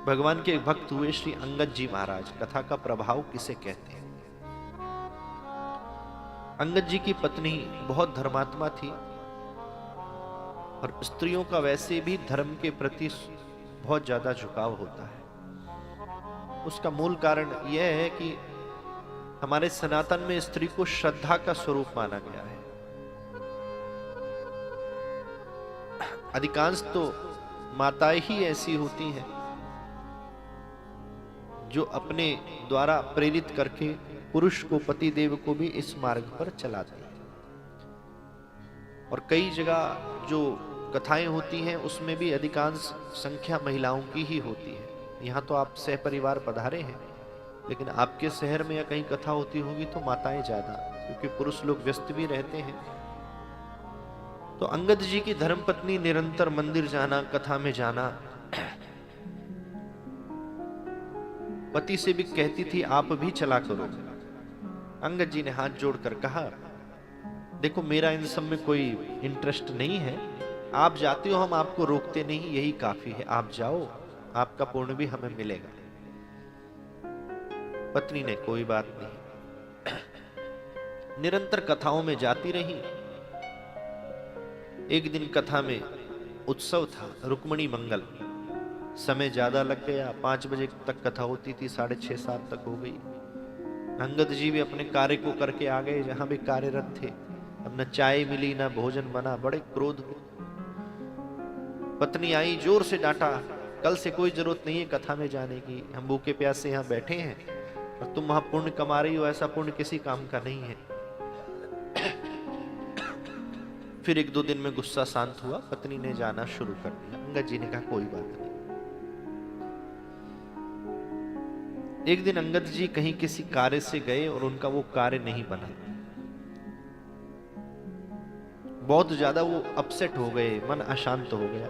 भगवान के एक भक्त हुए श्री अंगद जी महाराज। कथा का प्रभाव किसे कहते हैं? अंगद जी की पत्नी बहुत धर्मात्मा थी और स्त्रियों का वैसे भी धर्म के प्रति बहुत ज्यादा झुकाव होता है। उसका मूल कारण यह है कि हमारे सनातन में स्त्री को श्रद्धा का स्वरूप माना गया है। अधिकांश तो माताएं ही ऐसी होती हैं जो अपने द्वारा प्रेरित करके पुरुष को, पति देव को भी इस मार्ग पर चलाती हैं। और कई जगह जो कथाएं होती हैं उसमें भी अधिकांश संख्या महिलाओं की ही होती है। यहाँ तो आप सहपरिवार पधारे हैं, लेकिन आपके शहर में या कहीं कथा होती होगी तो माताएं ज्यादा, क्योंकि पुरुष लोग व्यस्त भी रहते हैं। तो अंगद जी की धर्मपत्नी निरंतर मंदिर जाना, कथा में जाना, पति से भी कहती थी आप भी चला करो। अंगद जी ने हाथ जोड़कर कहा, देखो मेरा इन सब में कोई इंटरेस्ट नहीं है, आप जाते हो, हम आपको रोकते नहीं, यही काफी है, आप जाओ, आपका पुण्य भी हमें मिलेगा। पत्नी ने कोई बात नहीं, निरंतर कथाओं में जाती रही। एक दिन कथा में उत्सव था, रुक्मणी मंगल, समय ज्यादा लग गया, 5 बजे तक कथा होती थी, 6:30-7 तक हो गई। अंगद जी भी अपने कार्य को करके आ गए जहां भी कार्यरत थे। अब न चाय मिली न भोजन बना, बड़े क्रोध में। पत्नी आई, जोर से डांटा, कल से कोई जरूरत नहीं है कथा में जाने की, हम भूखे प्यासे यहाँ बैठे हैं और तुम वहां पुण्य कमा रही हो, ऐसा पुण्य किसी काम का नहीं है। फिर 1-2 दिन में गुस्सा शांत हुआ, पत्नी ने जाना शुरू कर दिया। अंगद जी ने कहा कोई बात नहीं। एक दिन अंगद जी कहीं किसी कार्य से गए और उनका वो कार्य नहीं बना। बहुत ज्यादा वो अपसेट हो गए, मन अशांत हो गया।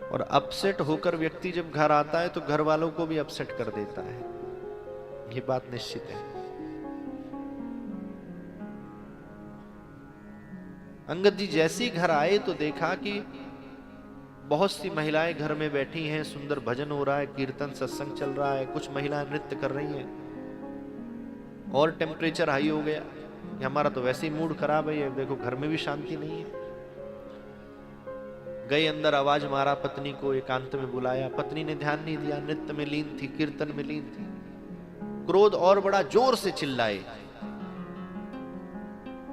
और अपसेट होकर व्यक्ति जब घर आता है तो घर वालों को भी अपसेट कर देता है, ये बात निश्चित है। अंगद जी जैसे ही घर आए तो देखा कि बहुत सी महिलाएं घर में बैठी हैं, सुंदर भजन हो रहा है, कीर्तन सत्संग चल रहा है, कुछ महिलाएं नृत्य कर रही हैं। और टेम्परेचर हाई हो गया, हमारा तो वैसे ही मूड खराब है, देखो घर में भी शांति नहीं है। गए अंदर, आवाज मारा, पत्नी को एकांत में बुलाया, पत्नी ने ध्यान नहीं दिया, नृत्य में लीन थी, कीर्तन में लीन थी। क्रोध और बड़ा, जोर से चिल्लाए,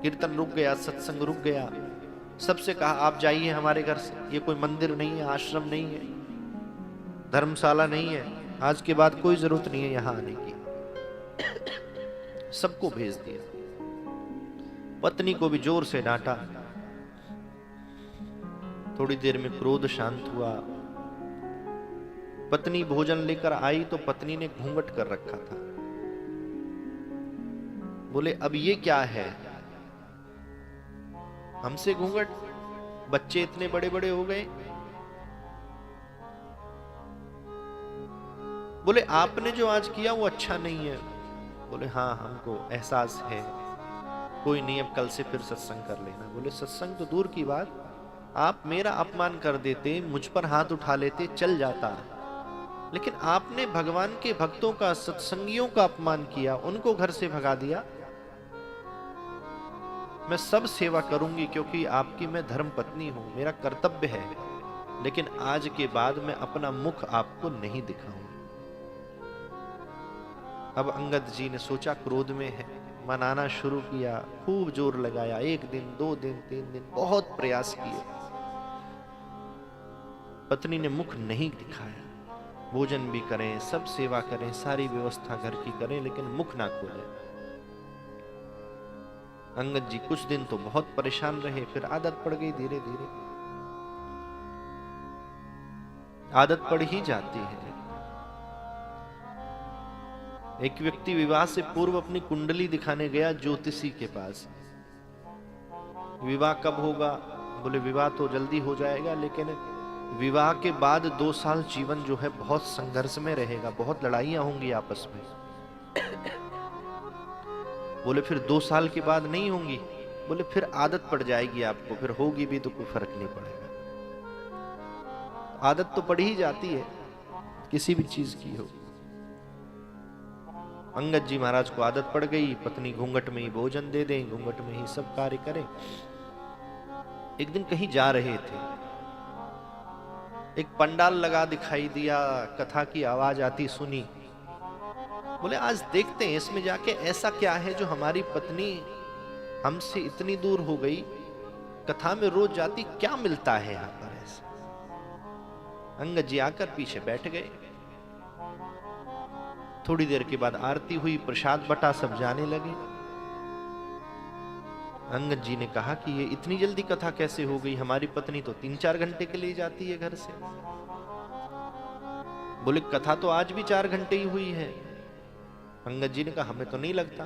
कीर्तन रुक गया, सत्संग रुक गया। सबसे कहा आप जाइए हमारे घर से, ये कोई मंदिर नहीं है, आश्रम नहीं है, धर्मशाला नहीं है, आज के बाद कोई जरूरत नहीं है यहां आने की। सबको भेज दिया, पत्नी को भी जोर से डांटा। थोड़ी देर में क्रोध शांत हुआ। पत्नी भोजन लेकर आई तो पत्नी ने घूंघट कर रखा था। बोले अब ये क्या है, हमसे घूंघट, बच्चे इतने बड़े बड़े हो गए। बोले आपने जो आज किया वो अच्छा नहीं है। बोले हाँ हमको एहसास है, कोई नहीं, अब कल से फिर सत्संग कर लेना। बोले सत्संग तो दूर की बात, आप मेरा अपमान कर देते, मुझ पर हाथ उठा लेते, चल जाता, लेकिन आपने भगवान के भक्तों का, सत्संगियों का अपमान किया, उनको घर से भगा दिया। मैं सब सेवा करूंगी क्योंकि आपकी मैं धर्म पत्नी हूं, मेरा कर्तव्य है, लेकिन आज के बाद मैं अपना मुख आपको नहीं दिखाऊंगी। अब अंगद जी ने सोचा क्रोध में है, मनाना शुरू किया, खूब जोर लगाया, 1 दिन 2 दिन 3 दिन बहुत प्रयास किए। पत्नी ने मुख नहीं दिखाया, भोजन भी करें, सब सेवा करें, सारी व्यवस्था घर की करें, लेकिन मुख ना खोले। अंगद जी कुछ दिन तो बहुत परेशान रहे, फिर आदत पड़ गई, धीरे धीरे आदत पड़ ही जाती है। एक व्यक्ति विवाह से पूर्व अपनी कुंडली दिखाने गया ज्योतिषी के पास। विवाह कब होगा? बोले विवाह तो जल्दी हो जाएगा, लेकिन विवाह के बाद 2 साल जीवन जो है बहुत संघर्ष में रहेगा, बहुत लड़ाइयां होंगी आपस में। बोले फिर 2 साल के बाद नहीं होंगी? बोले फिर आदत पड़ जाएगी आपको, फिर होगी भी तो कोई फर्क नहीं पड़ेगा। आदत तो पड़ ही जाती है किसी भी चीज की हो। अंगद जी महाराज को आदत पड़ गई, पत्नी घूंघट में ही भोजन दे दें, घूंघट में ही सब कार्य करें। एक दिन कहीं जा रहे थे, एक पंडाल लगा दिखाई दिया, कथा की आवाज आती सुनी। बोले आज देखते हैं इसमें जाके ऐसा क्या है जो हमारी पत्नी हमसे इतनी दूर हो गई, कथा में रोज जाती, क्या मिलता है यहां पर ऐसा। अंगद जी आकर पीछे बैठ गए। थोड़ी देर के बाद आरती हुई, प्रसाद बटा, सब जाने लगे। अंगद जी ने कहा कि ये इतनी जल्दी कथा कैसे हो गई, हमारी पत्नी तो 3-4 घंटे के लिए जाती है घर से। बोले कथा तो आज भी 4 घंटे ही हुई है। अंगद जी ने कहा हमें तो नहीं लगता।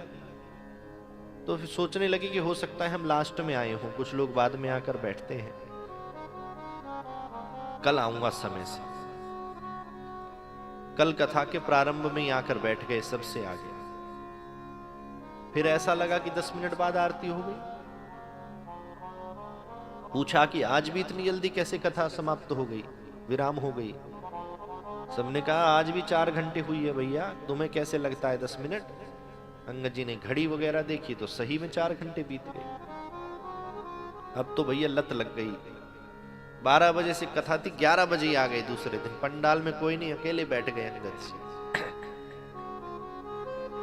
तो फिर सोचने लगे कि हो सकता है हम लास्ट में आए हों, कुछ लोग बाद में आकर बैठते हैं, कल आऊंगा समय से। कल कथा के प्रारंभ में ही आकर बैठ गए सबसे आगे। फिर ऐसा लगा कि 10 मिनट बाद आरती हो गई। पूछा कि आज भी इतनी जल्दी कैसे कथा समाप्त हो गई, विराम हो गई। सबने कहा आज भी 4 घंटे हुई है भैया, तुम्हें कैसे लगता है 10 मिनट। अंगद जी ने घड़ी वगैरह देखी तो सही में 4 घंटे बीत गए। अब तो भैया लत लग गई। 12 बजे से कथा थी, 11 बजे ही आ गए दूसरे दिन। पंडाल में कोई नहीं, अकेले बैठ गए अंगद जी।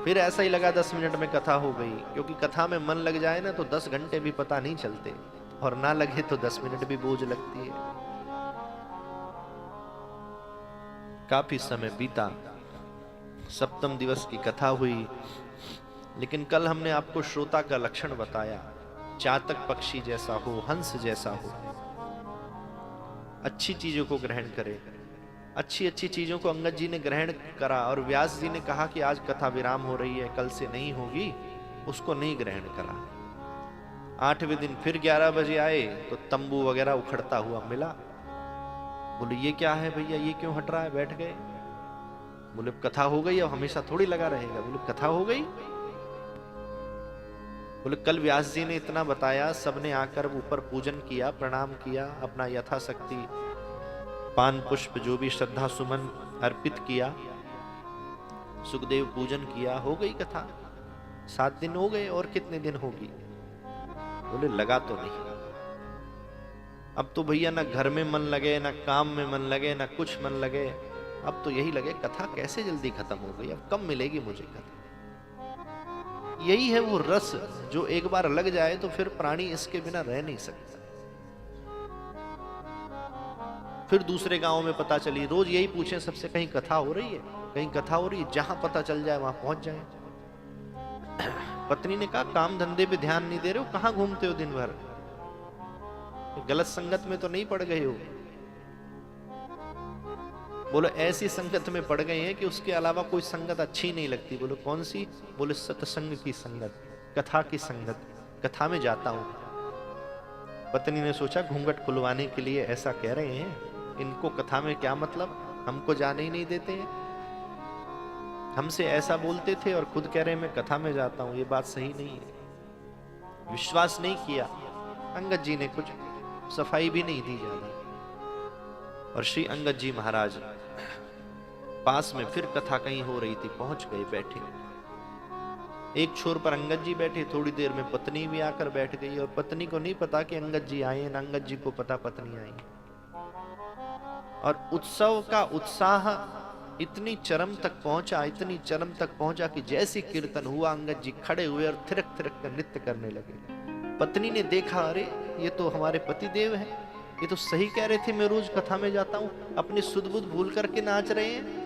फिर ऐसा ही लगा 10 मिनट में कथा हो गई, क्योंकि कथा में मन लग जाए ना तो 10 घंटे भी पता नहीं चलते, और ना लगे तो 10 मिनट भी बोझ लगती है। काफी समय बीता, सप्तम दिवस की कथा हुई। लेकिन कल हमने आपको श्रोता का लक्षण बताया, चातक पक्षी जैसा हो, हंस जैसा हो, अच्छी चीजों को ग्रहण करे। अच्छी अच्छी चीजों को अंगद जी ने ग्रहण करा, और व्यास जी ने कहा कि आज कथा विराम हो रही है, कल से नहीं होगी, उसको नहीं ग्रहण करा। 8वें दिन फिर 11 बजे आए तो तंबू वगैरह उखड़ता हुआ मिला। बोले ये क्या है भैया, ये क्यों हट रहा है, बैठ गए। बोले कथा हो गई, अब हमेशा थोड़ी लगा रहेगा। बोले कथा हो गई। बोले कल व्यास जी ने इतना बताया, सबने आकर ऊपर पूजन किया, प्रणाम किया, अपना यथाशक्ति पान पुष्प जो भी श्रद्धा सुमन अर्पित किया, सुखदेव पूजन किया, हो गई कथा। 7 दिन हो गए, और कितने दिन होगी। बोले लगा तो नहीं। अब तो भैया ना घर में मन लगे, ना काम में मन लगे, ना कुछ मन लगे। अब तो यही लगे कथा कैसे जल्दी खत्म हो गई, अब कब मिलेगी मुझे कथा। यही है वो रस जो एक बार लग जाए तो फिर प्राणी इसके बिना रह नहीं सकता। फिर दूसरे गांव में पता चली, रोज यही पूछे सबसे, कहीं कथा हो रही है, कहीं कथा हो रही है, जहां पता चल जाए वहां पहुंच जाए। पत्नी ने कहा काम धंधे पे ध्यान नहीं दे रहे हो, कहां घूमते हो दिन भर, गलत संगत में तो नहीं पड़ गए हो। बोलो ऐसी संगत में पड़ गए हैं कि उसके अलावा कोई संगत अच्छी नहीं लगती। बोलो कौन सी। बोले सत्संग की संगत, कथा की संगत, कथा में जाता हूं। पत्नी ने सोचा घूंघट खुलवाने के लिए ऐसा कह रहे हैं, इनको कथा में क्या मतलब, हमको जाने ही नहीं देते हैं। हमसे ऐसा बोलते थे और खुद कह रहे हैं मैं कथा में जाता हूं, ये बात सही नहीं है। विश्वास नहीं किया। अंगद जी ने कुछ सफाई भी नहीं दी ज्यादा। और श्री अंगद जी महाराज पास में फिर कथा कहीं हो रही थी, पहुंच गए, बैठे। एक छोर पर अंगद जी बैठे, थोड़ी देर में पत्नी भी आकर बैठ गई। और पत्नी को नहीं पता कि अंगद जी आए, ना अंगद जी को पता पत्नी आई। और उत्सव का उत्साह इतनी चरम तक पहुंचा, इतनी चरम तक पहुंचा कि जैसे कीर्तन हुआ अंगद जी खड़े हुए और थिरक थिरक कर नृत्य करने लगे। पत्नी ने देखा, अरे ये तो हमारे पति देव हैं, ये तो सही कह रहे थे मैं रोज कथा में जाता हूं, अपनी सुध बुध भूल करके नाच रहे हैं।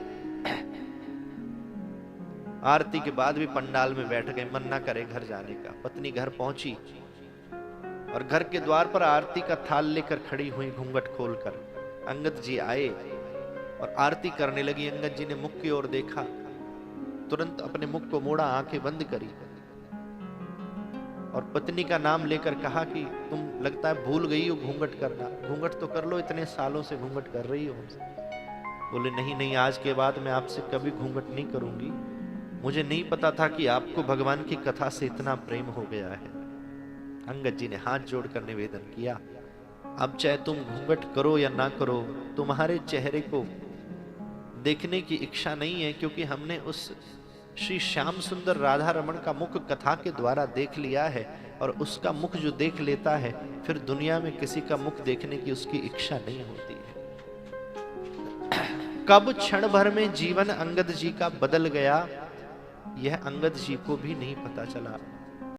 आरती के बाद भी पंडाल में बैठ गए, मन ना करे घर जाने का। पत्नी घर पहुंची और घर के द्वार पर आरती का थाल लेकर खड़ी हुई, घूंघट खोलकर। अंगद जी आए और आरती करने लगी। अंगद जी ने मुख की ओर देखा, तुरंत अपने मुख को मोड़ा, आंखें बंद करी और पत्नी का नाम लेकर कहा कि तुम लगता है भूल गई हो घूंघट करना, घूंघट तो कर लो, इतने सालों से घूंघट कर रही हो हमसे। बोले नहीं नहीं, आज के बाद मैं आपसे कभी घूंघट नहीं करूंगी। मुझे नहीं पता था कि आपको भगवान की कथा से इतना प्रेम हो गया है। अंगद जी ने हाथ जोड़कर निवेदन किया, अब चाहे तुम घूंघट करो या ना करो, तुम्हारे चेहरे को देखने की इच्छा नहीं है, क्योंकि हमने उस श्री श्याम सुंदर राधा रमण का मुख कथा के द्वारा देख लिया है, और उसका मुख जो देख लेता है फिर दुनिया में किसी का मुख देखने की उसकी इच्छा नहीं होती है। कब क्षण भर में जीवन अंगद जी का बदल गया, यह अंगद जी को भी नहीं पता चला।